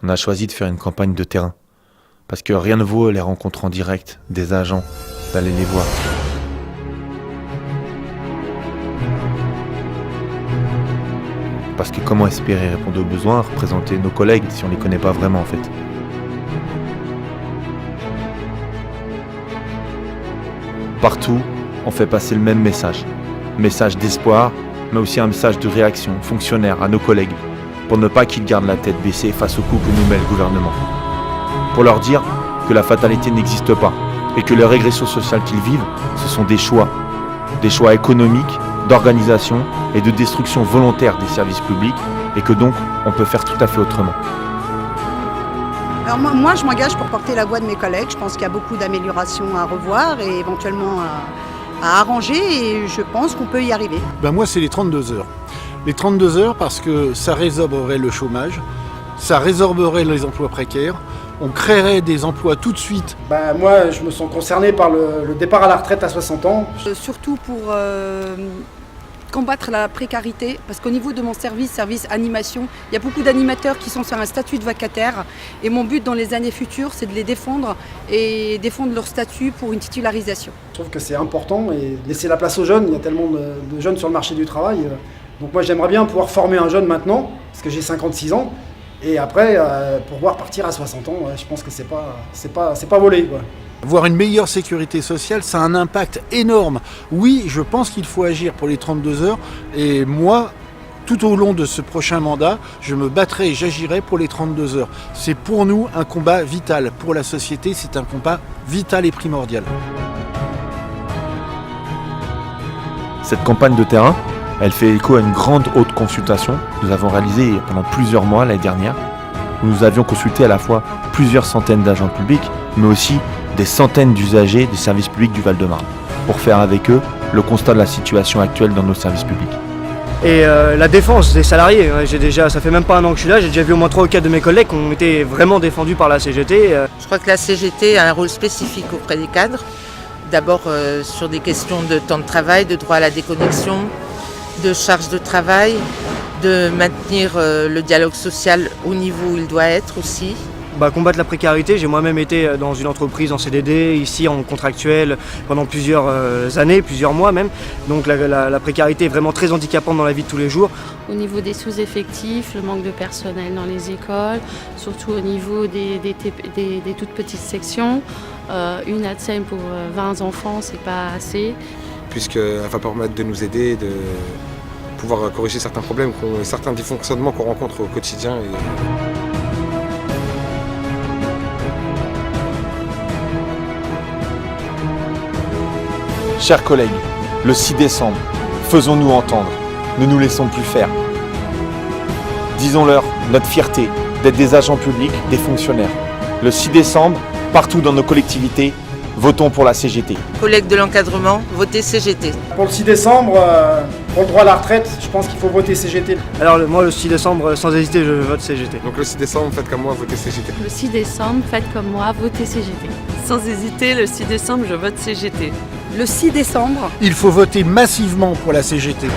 On a choisi de faire une campagne de terrain. Parce que rien ne vaut les rencontres en direct des agents, d'aller les voir. Parce que comment espérer répondre aux besoins, représenter nos collègues si on les connaît pas vraiment en fait. Partout, on fait passer le même message. Message d'espoir, mais aussi un message de réaction fonctionnaire à nos collègues, pour ne pas qu'ils gardent la tête baissée face aux coups que nous met le gouvernement. Pour leur dire que la fatalité n'existe pas, et que les régressions sociales qu'ils vivent, ce sont des choix économiques, d'organisation et de destruction volontaire des services publics, et que donc on peut faire tout à fait autrement. Alors moi, je m'engage pour porter la voix de mes collègues. Je pense qu'il y a beaucoup d'améliorations à revoir et éventuellement à arranger, et je pense qu'on peut y arriver. Moi, c'est les 32 heures. Les 32 heures parce que ça résorberait le chômage, ça résorberait les emplois précaires, on créerait des emplois tout de suite. Moi, je me sens concerné par le départ à la retraite à 60 ans. Surtout pour combattre la précarité, parce qu'au niveau de mon service animation, il y a beaucoup d'animateurs qui sont sur un statut de vacataire, et mon but dans les années futures, c'est de les défendre et défendre leur statut pour une titularisation. Je trouve que c'est important et laisser la place aux jeunes. Il y a tellement de jeunes sur le marché du travail. Donc moi, j'aimerais bien pouvoir former un jeune maintenant, parce que j'ai 56 ans, et après, pouvoir partir à 60 ans, je pense que c'est pas volé, quoi. Avoir une meilleure sécurité sociale, ça a un impact énorme. Oui, je pense qu'il faut agir pour les 32 heures, et moi, tout au long de ce prochain mandat, je me battrai et j'agirai pour les 32 heures. C'est pour nous un combat vital. Pour la société, c'est un combat vital et primordial. Cette campagne de terrain, elle fait écho à une grande haute consultation que nous avons réalisée pendant plusieurs mois l'année dernière, où nous avions consulté à la fois plusieurs centaines d'agents publics, mais aussi des centaines d'usagers des services publics du Val-de-Marne, pour faire avec eux le constat de la situation actuelle dans nos services publics. Et la défense des salariés, ça fait même pas un an que je suis là, j'ai déjà vu au moins 3 ou 4 de mes collègues qui ont été vraiment défendus par la CGT. Je crois que la CGT a un rôle spécifique auprès des cadres, d'abord sur des questions de temps de travail, de droit à la déconnexion, de charge de travail, de maintenir le dialogue social au niveau où il doit être aussi. Combattre la précarité, j'ai moi-même été dans une entreprise en CDD, ici en contractuel pendant plusieurs années, plusieurs mois même. Donc la précarité est vraiment très handicapante dans la vie de tous les jours. Au niveau des sous-effectifs, le manque de personnel dans les écoles, surtout au niveau des toutes petites sections. Une ATSEM pour 20 enfants, c'est pas assez. Puisqu'elle va permettre de nous aider, de pouvoir corriger certains problèmes, certains dysfonctionnements qu'on rencontre au quotidien. Chers collègues, le 6 décembre, faisons-nous entendre, ne nous laissons plus faire. Disons-leur notre fierté d'être des agents publics, des fonctionnaires. Le 6 décembre, partout dans nos collectivités, votons pour la CGT. Collègues de l'encadrement, votez CGT. Pour le 6 décembre, pour le droit à la retraite, je pense qu'il faut voter CGT. Alors moi le 6 décembre, sans hésiter, je vote CGT. Donc le 6 décembre, faites comme moi, votez CGT. Le 6 décembre, faites comme moi, votez CGT. Sans hésiter, le 6 décembre, je vote CGT. Le 6 décembre, Il faut voter massivement pour la CGT.